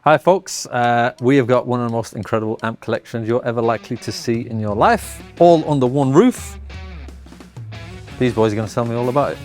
Hi folks, we have got one of the most incredible amp collections you're ever likely to see in your life, all under one roof. These boys are going to tell me all about it.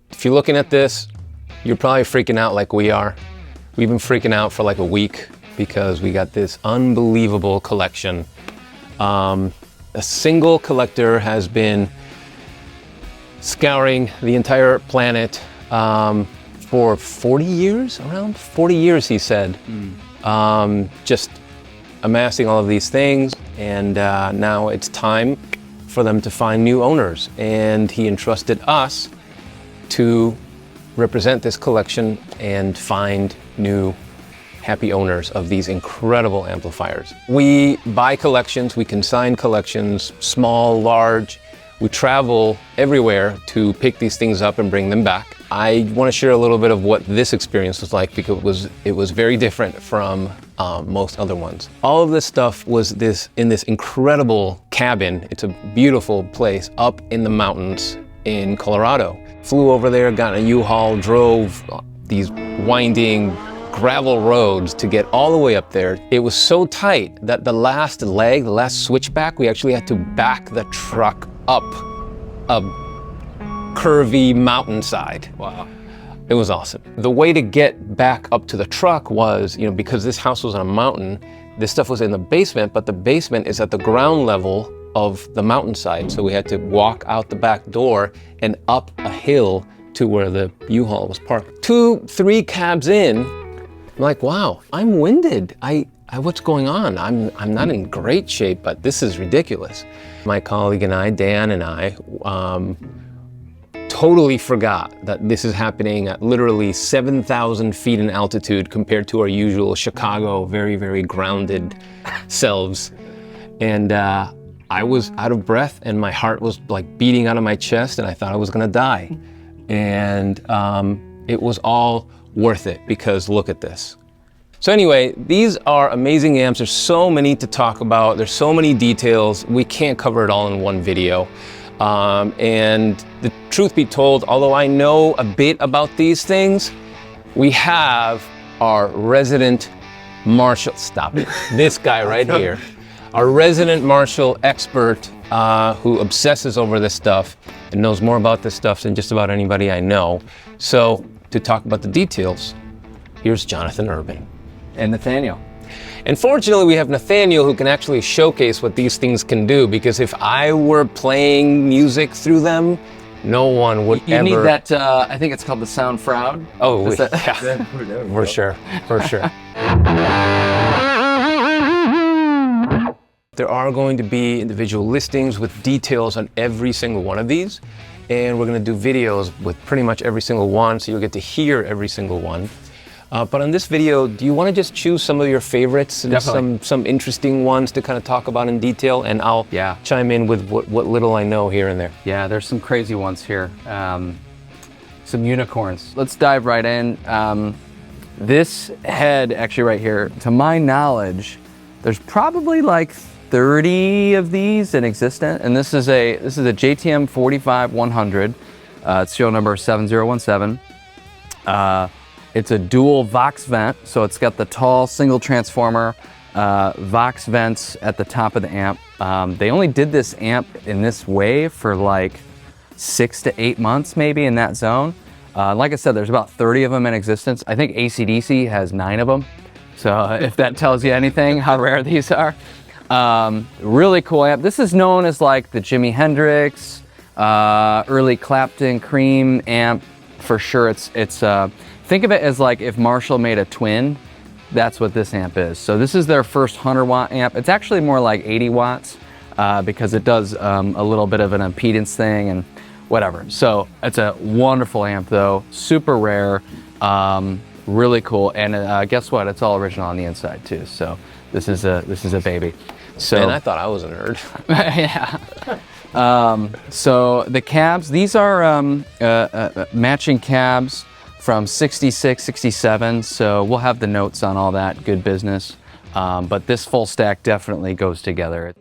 If you're looking at this, you're probably freaking out like we are. We've been freaking out for like a week because we got this unbelievable collection. A single collector has been scouring the entire planet for 40 years, around 40 years, he said. Just amassing all of these things, and now it's time for them to find new owners. And he entrusted us to represent this collection and find new happy owners of these incredible amplifiers. We buy collections, we consign collections, small, large. We travel everywhere to pick these things up and bring them back. I want to share a little bit of what this experience was like because it was very different from most other ones. All of this stuff was in this incredible cabin. It's a beautiful place up in the mountains in Colorado. Flew over there, got in a U-Haul, drove these winding gravel roads to get all the way up there. It was so tight that the last leg, the last switchback, we actually had to back the truck up a curvy mountainside. Wow. It was awesome. The way to get back up to the truck was, because this house was on a mountain, this stuff was in the basement, but the basement is at the ground level of the mountainside. So we had to walk out the back door and up a hill to where the U-Haul was parked. 2-3 cabs in, I'm like, wow, I'm winded. What's going on? I'm not in great shape, but this is ridiculous. My colleague and I, Dan and I, totally forgot that this is happening at literally 7,000 feet in altitude compared to our usual Chicago, very, very grounded selves. And I was out of breath and my heart was like beating out of my chest and I thought I was gonna die. And it was all worth it because look at this. So anyway, these are amazing amps. There's so many to talk about. There's so many details. We can't cover it all in one video. And the truth be told, although I know a bit about these things, we have our resident Marshall, stop it, this guy right here, our resident Marshall expert who obsesses over this stuff and knows more about this stuff than just about anybody I know. So to talk about the details, here's Jonathan Urban. And Nathaniel. And fortunately, we have Nathaniel who can actually showcase what these things can do, because if I were playing music through them, no one would ever... You need that, I think it's called the sound shroud. Oh, yeah, for sure, for sure. There are going to be individual listings with details on every single one of these, and we're going to do videos with pretty much every single one, so you'll get to hear every single one. But on this video, do you want to just choose some of your favorites and some interesting ones to kind of talk about in detail? And I'll chime in with what little I know here and there. Yeah, there's some crazy ones here. Some unicorns. Let's dive right in. This head, actually right here, to my knowledge, there's probably like 30 of these in existence. And this is a JTM45-100. It's serial number 7017. It's a dual Vox vent, so it's got the tall single transformer Vox vents at the top of the amp. They only did this amp in this way for like 6 to 8 months, maybe, in that zone. Like I said, there's about 30 of them in existence. I think AC/DC has 9 of them. So if that tells you anything, how rare these are. Really cool amp. This is known as like the Jimi Hendrix, early Clapton Cream amp for sure. It's think of it as like if Marshall made a twin, that's what this amp is. So this is their first 100 watt amp. It's actually more like 80 watts because it does a little bit of an impedance thing and whatever. So it's a wonderful amp though, super rare, really cool. And guess what? It's all original on the inside too. So this is a baby. So Man, I thought I was a nerd. yeah. So the cabs, these are matching cabs from 66, 67. So we'll have the notes on all that, good business. But this full stack definitely goes together.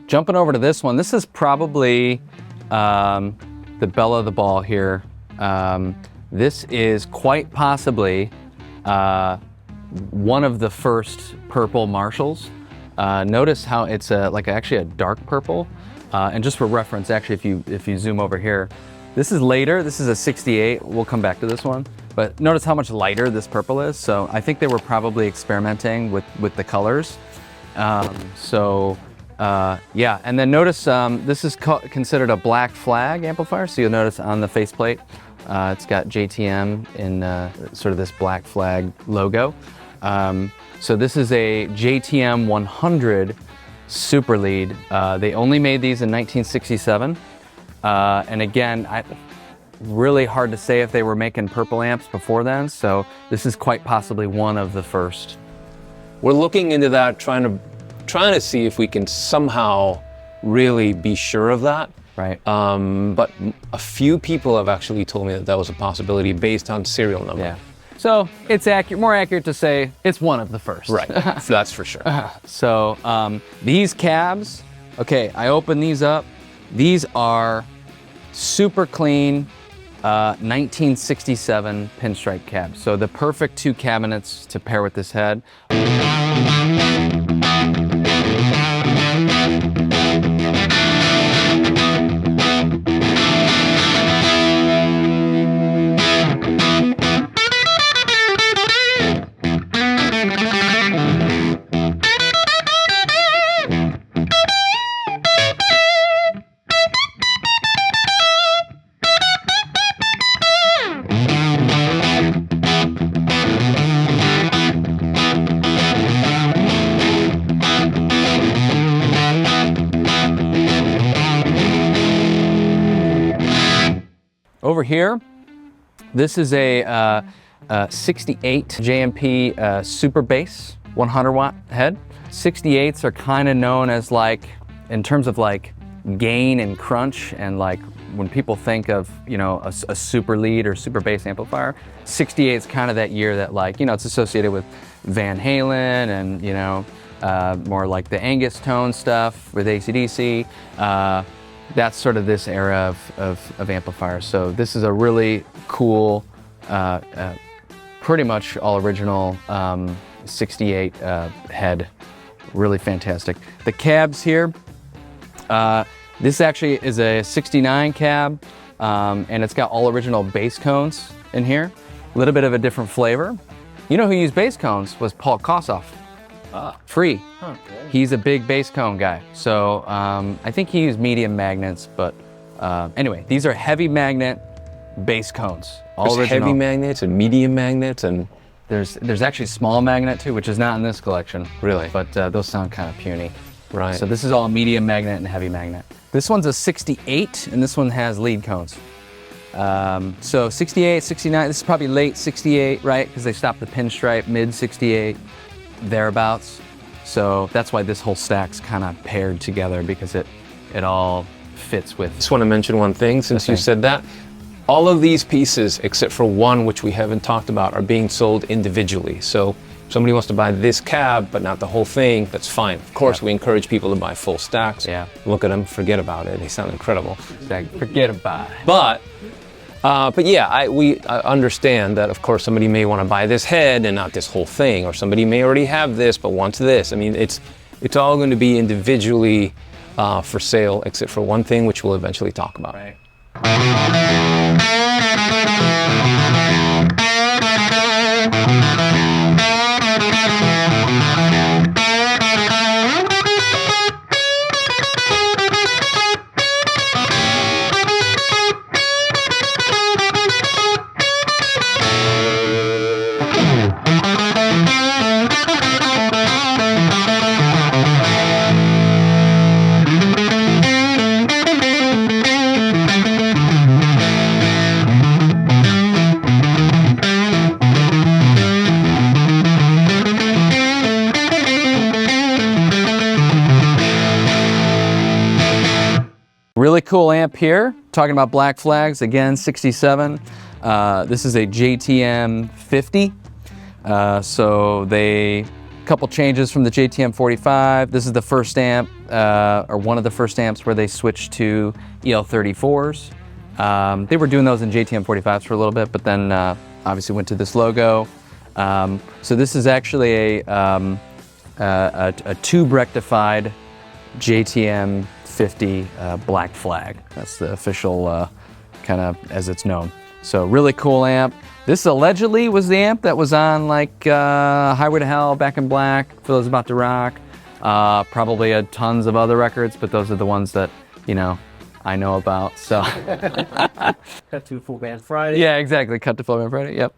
Jumping over to this one, this is probably the belle of the ball here. This is quite possibly one of the first purple Marshalls. Notice how it's actually a dark purple. And just for reference, actually, if you zoom over here, this is later. This is a 68. We'll come back to this one. But notice how much lighter this purple is. So I think they were probably experimenting with the colors. Yeah, and then notice this is considered a black flag amplifier. So you'll notice on the faceplate, it's got JTM in sort of this black flag logo. So this is a JTM 100 Super Lead. They only made these in 1967. And again, really hard to say if they were making purple amps before then. So this is quite possibly one of the first. We're looking into that, trying to see if we can somehow really be sure of that. Right. But a few people have actually told me that that was a possibility based on serial number. Yeah. So it's more accurate to say it's one of the first. Right. That's for sure. So these cabs, okay, I open these up. These are super clean 1967 pinstripe cabs. So the perfect two cabinets to pair with this head. Over here, this is a 68 JMP Super Bass 100 watt head. 68s are kind of known as like, in terms of like gain and crunch, and like when people think of, you know, a super lead or super bass amplifier, 68 is kind of that year that, like, you know, it's associated with Van Halen and, you know, more like the Angus tone stuff with AC/DC. That's sort of this era of amplifiers. So this is a really cool, pretty much all original 68 head. Really fantastic. The cabs here, this actually is a 69 cab, and it's got all original bass cones in here. A little bit of a different flavor. You know who used bass cones was Paul Kossoff. Free. Huh. He's a big bass cone guy. So I think he used medium magnets, but anyway, these are heavy magnet bass cones. All There's original. heavy magnets and medium magnets and There's actually small magnet too, which is not in this collection. Really? But those sound kind of puny. Right. So this is all medium magnet and heavy magnet. This one's a 68, and this one has lead cones. So 68, 69, this is probably late 68, right? Because they stopped the pinstripe, mid 68, thereabouts. So that's why this whole stack's kind of paired together, because it all fits with. Just want to mention one thing, since you said that. All of these pieces, except for one, which we haven't talked about, are being sold individually. So if somebody wants to buy this cab, but not the whole thing, that's fine. Of course, we encourage people to buy full stacks. Yeah. Look at them, forget about it. They sound incredible. Forget about it. But yeah, we understand that, of course, somebody may want to buy this head and not this whole thing, or somebody may already have this but wants this. I mean, it's all going to be individually for sale, except for one thing, which we'll eventually talk about. Right. Really cool amp here. Talking about black flags, again, 67. This is a JTM 50. So couple changes from the JTM 45. This is the first amp, or one of the first amps where they switched to EL34s. They were doing those in JTM 45s for a little bit, but then obviously went to this logo. So this is actually a tube rectified JTM 50 black flag. That's the official kind of as it's known. So really cool amp. This allegedly was the amp that was on like Highway to Hell, Back in Black, Phil's About to Rock. Probably had tons of other records, but those are the ones that, you know, I know about. So Cut to Full Band Friday. yeah, exactly. Cut to Full Band Friday. Yep.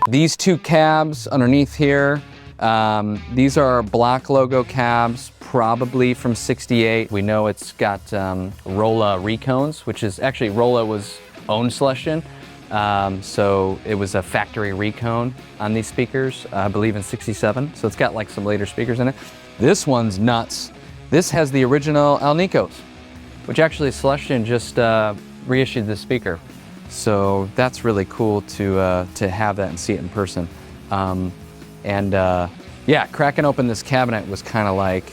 These two cabs underneath here, these are block logo cabs, probably from '68. We know it's got Rolla recones, which is actually Rolla was owned Celestion. So it was a factory recone on these speakers, I believe in '67. So it's got like some later speakers in it. This one's nuts. This has the original Alnicos, which actually Celestion just reissued this speaker. So that's really cool to have that and see it in person. Yeah, cracking open this cabinet was kind of like,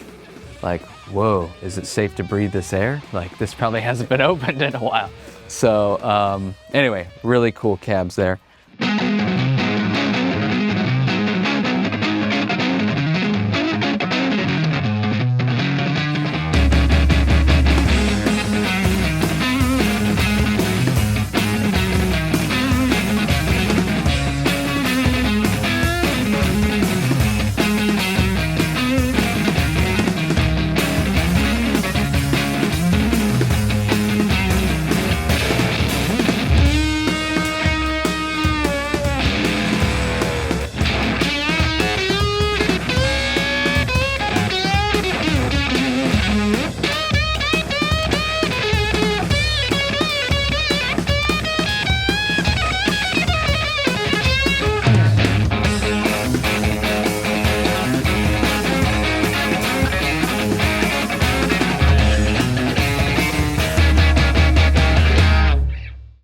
whoa, is it safe to breathe this air? Like this probably hasn't been opened in a while. So anyway, really cool cabs there.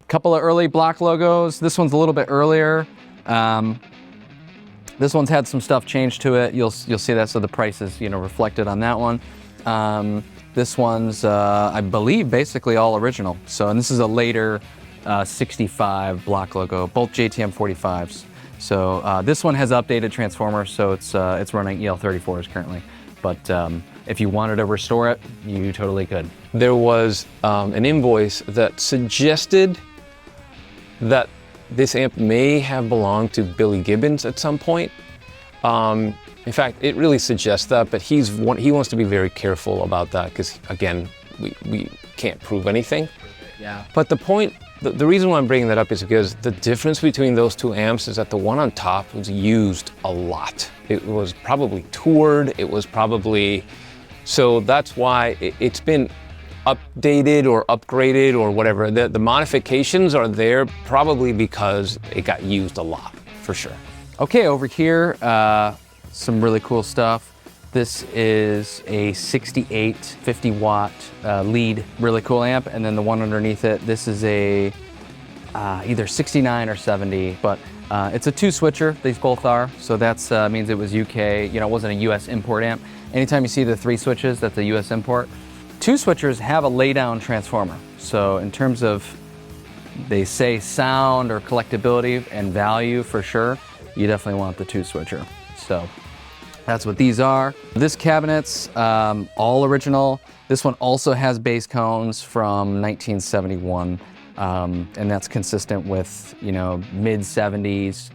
Couple of early block logos. This one's a little bit earlier. This one's had some stuff changed to it. You'll see that, so the price is, you know, reflected on that one. This one's, I believe, basically all original. So, and this is a later 65 block logo, both JTM 45s. So this one has updated transformers, so it's running EL34s currently. But if you wanted to restore it, you totally could. There was an invoice that suggested that this amp may have belonged to Billy Gibbons at some point. In fact, it really suggests that, but he wants to be very careful about that because, again, we can't prove anything. Yeah. But the point, the reason why I'm bringing that up is because the difference between those two amps is that the one on top was used a lot. It was probably toured, it was probably, so that's why it's been updated or upgraded or whatever. The modifications are there probably because it got used a lot, for sure. Okay, over here, some really cool stuff. This is a 68 50 watt lead, really cool amp. And then the one underneath it, this is a either 69 or 70, but it's a 2-switcher, these both are. So that's means it was UK, you know, it wasn't a US import amp. Anytime you see the 3 switches, that's a US import. 2-switchers have a laydown transformer. So in terms of, they say sound or collectability and value for sure, you definitely want the 2-switcher. So that's what these are. This cabinet's all original. This one also has bass cones from 1971, and that's consistent with, you know, mid-70s.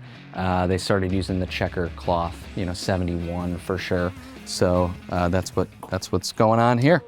They started using the checker cloth, you know, 71 for sure. So that's what's going on here.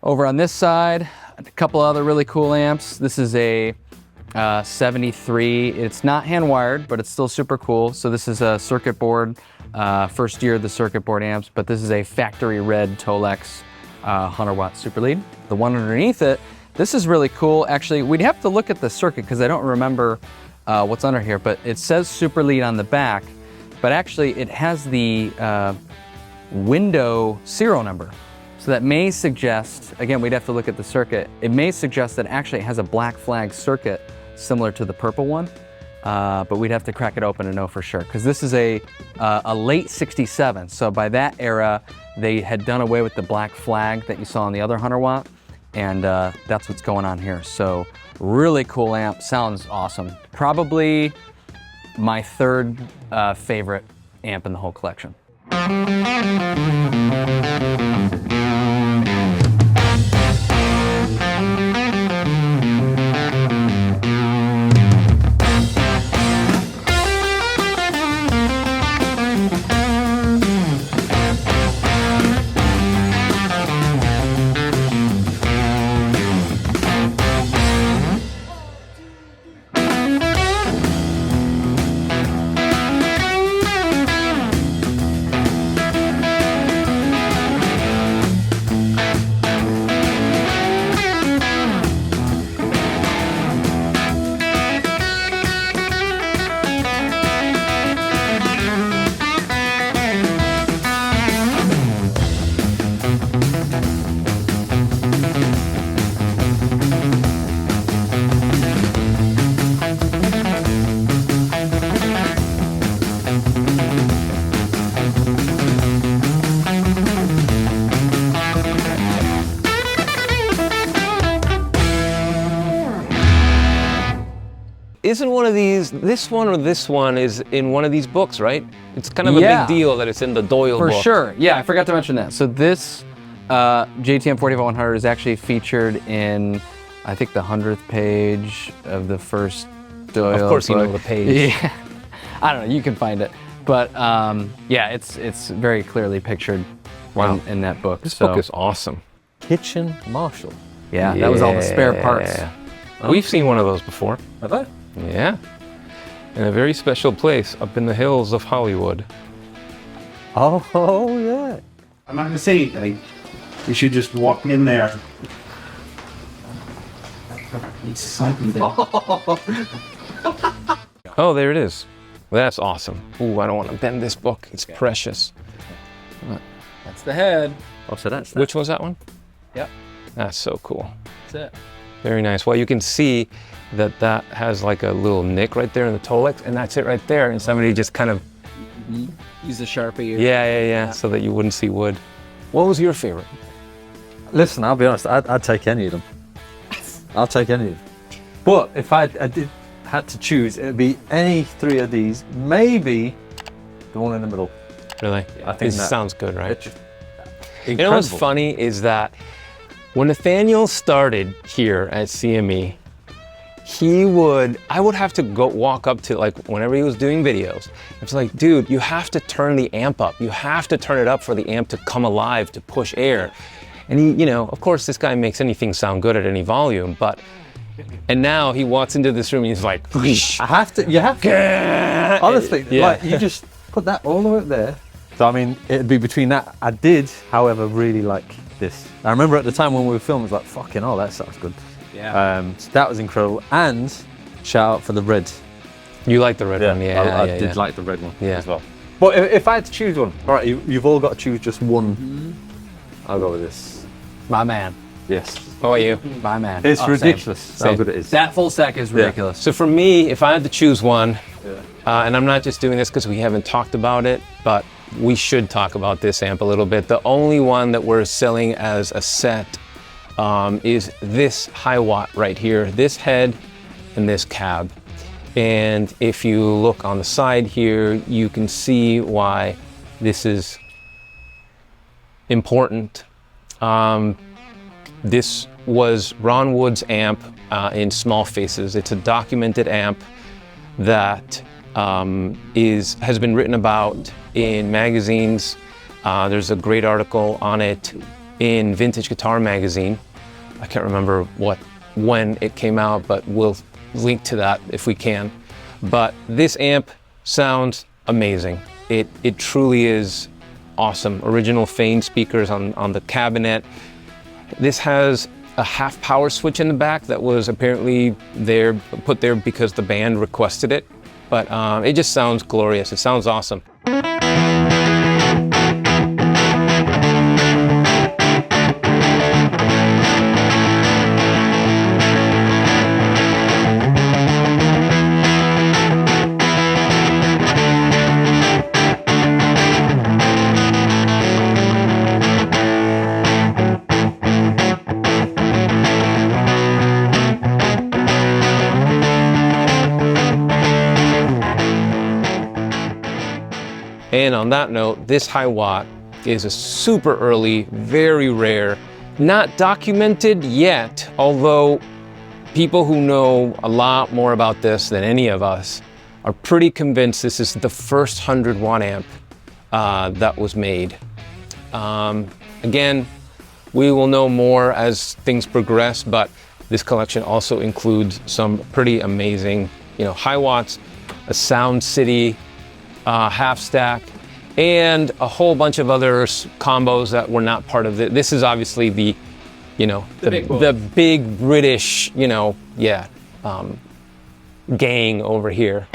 Over on this side, a couple other really cool amps. This is a 73. It's not hand wired, but it's still super cool. So this is a circuit board, first year of the circuit board amps, but this is a factory red Tolex 100 watt super lead. The one underneath it, this is really cool. Actually, we'd have to look at the circuit because I don't remember what's under here, but it says super lead on the back, but actually it has the window serial number. So that may suggest, again, we'd have to look at the circuit, it may suggest that actually it has a black flag circuit similar to the purple one, but we'd have to crack it open to know for sure. Because this is a late 67, so by that era, they had done away with the black flag that you saw on the other 100 watt, and that's what's going on here. So really cool amp, sounds awesome. Probably my third favorite amp in the whole collection. Isn't one of these, this one or this one is in one of these books, right? It's kind of a big deal that it's in the Doyle book. For sure, yeah, I forgot to mention that. So this JTM45 is actually featured in, I think, the 100th page of the first Doyle Of course book. you know the page. Yeah, I don't know, you can find it. But yeah, it's very clearly pictured Wow. in that book. This so, book is awesome. Kitchen Marshall. yeah, that was all the spare parts. Yeah. We've seen one of those before. Have I? Yeah. In a very special place up in the hills of Hollywood. Oh yeah. I'm not gonna say anything. We should just walk in there. It's something there. Oh, there it is. That's awesome. Ooh, I don't want to bend this book. It's precious. That's the head. Oh, so that's that. Which was that one? Yep. That's so cool. That's it. Very nice. Well, you can see that that has like a little nick right there in the Tolex, and that's it right there. And somebody just kind of, Use the Sharpie. Or yeah, so that you wouldn't see wood. What was your favorite? Listen, I'll be honest. I'd take any of them. I'll take any of them. But if I had to choose, it'd be any three of these. Maybe the one in the middle. Really? I think This that- sounds good, right? It's just You know what's incredible. funny is that when Nathaniel started here at CME, I would have to go walk up to, like, whenever he was doing videos, it's like, dude, you have to turn the amp up. You have to turn it up for the amp to come alive, to push air. And he, you know, of course, this guy makes anything sound good at any volume, and now he walks into this room and he's like, whoosh. You have to. Honestly, Yeah. like you just put that all the way up there. So I mean, it'd be between that. I did, however, really like this. I remember at the time when we were filming, it was like, fucking hell, that sounds good. Yeah. So that was incredible. And shout out for the red. You like the red one, yeah. I did like the red one Yeah. as well. But if I had to choose one, all right, you've all got to choose just one. I'll go with this. My man. Yes. How about you? My man. It's Oh, same. ridiculous how Same. good it is. That full stack is ridiculous. So for me, if I had to choose one, and I'm not just doing this because we haven't talked about it, but we should talk about this amp a little bit. The only one that we're selling as a set is this Hiwatt right here, this head and this cab. And if you look on the side here, you can see why this is important. This was Ron Wood's amp in Small Faces. It's a documented amp that has been written about in magazines. There's a great article on it in Vintage Guitar Magazine. I can't remember when it came out, but we'll link to that if we can. But this amp sounds amazing. It truly is awesome. Original Fane speakers on the cabinet. This has a half power switch in the back that was apparently put there because the band requested it. But it just sounds glorious. It sounds awesome. And on that note, this Hiwatt is a super early, very rare, not documented yet, although people who know a lot more about this than any of us are pretty convinced this is the first 100-watt amp that was made. Again, we will know more as things progress, but this collection also includes some pretty amazing, Hiwatts, a Sound City, half stack, and a whole bunch of other combos that were not part of it. This is obviously the big British, gang over here.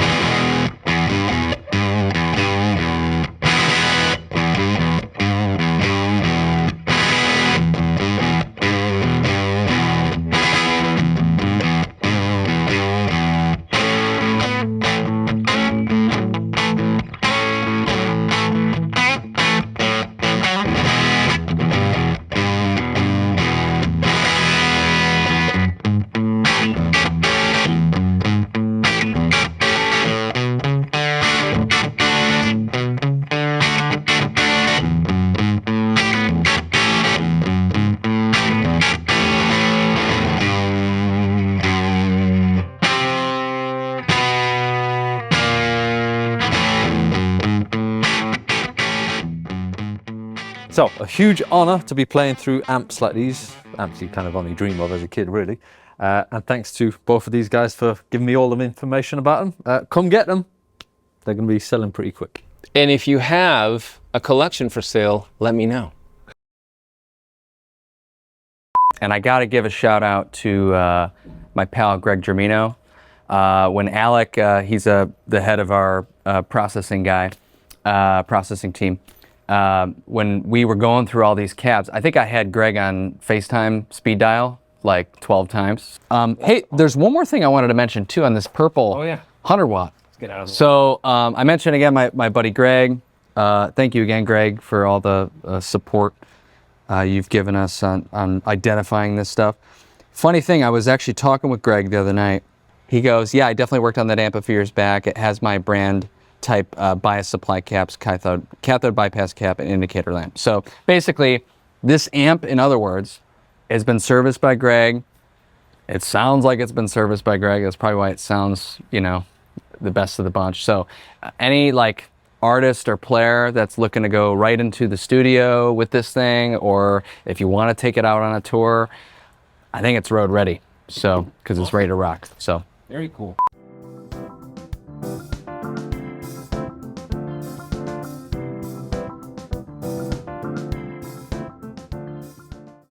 So, a huge honor to be playing through amps like these, amps you kind of only dream of as a kid, really. And thanks to both of these guys for giving me all the information about them. Come get them. They're going to be selling pretty quick. And if you have a collection for sale, let me know. And I got to give a shout out to my pal Greg Germino. When Alec, he's the head of our processing team. When we were going through all these cabs, I think I had Greg on FaceTime speed dial like 12 times. Hey, there's one more thing I wanted to mention too on this Purple 100 watt. Let's get out of the way. So I mentioned again my buddy Greg. Thank you again, Greg, for all the support you've given us on identifying this stuff. Funny thing, I was actually talking with Greg the other night. He goes, yeah, I definitely worked on that amp a few years back. It has my brand type bias supply caps, cathode bypass cap, and indicator lamp. So basically, this amp, in other words, has been serviced by Greg. It sounds like it's been serviced by Greg. That's probably why it sounds, you know, the best of the bunch. So any like artist or player that's looking to go right into the studio with this thing, or if you want to take it out on a tour, I think it's road ready. So, because it's ready to rock. So Very cool.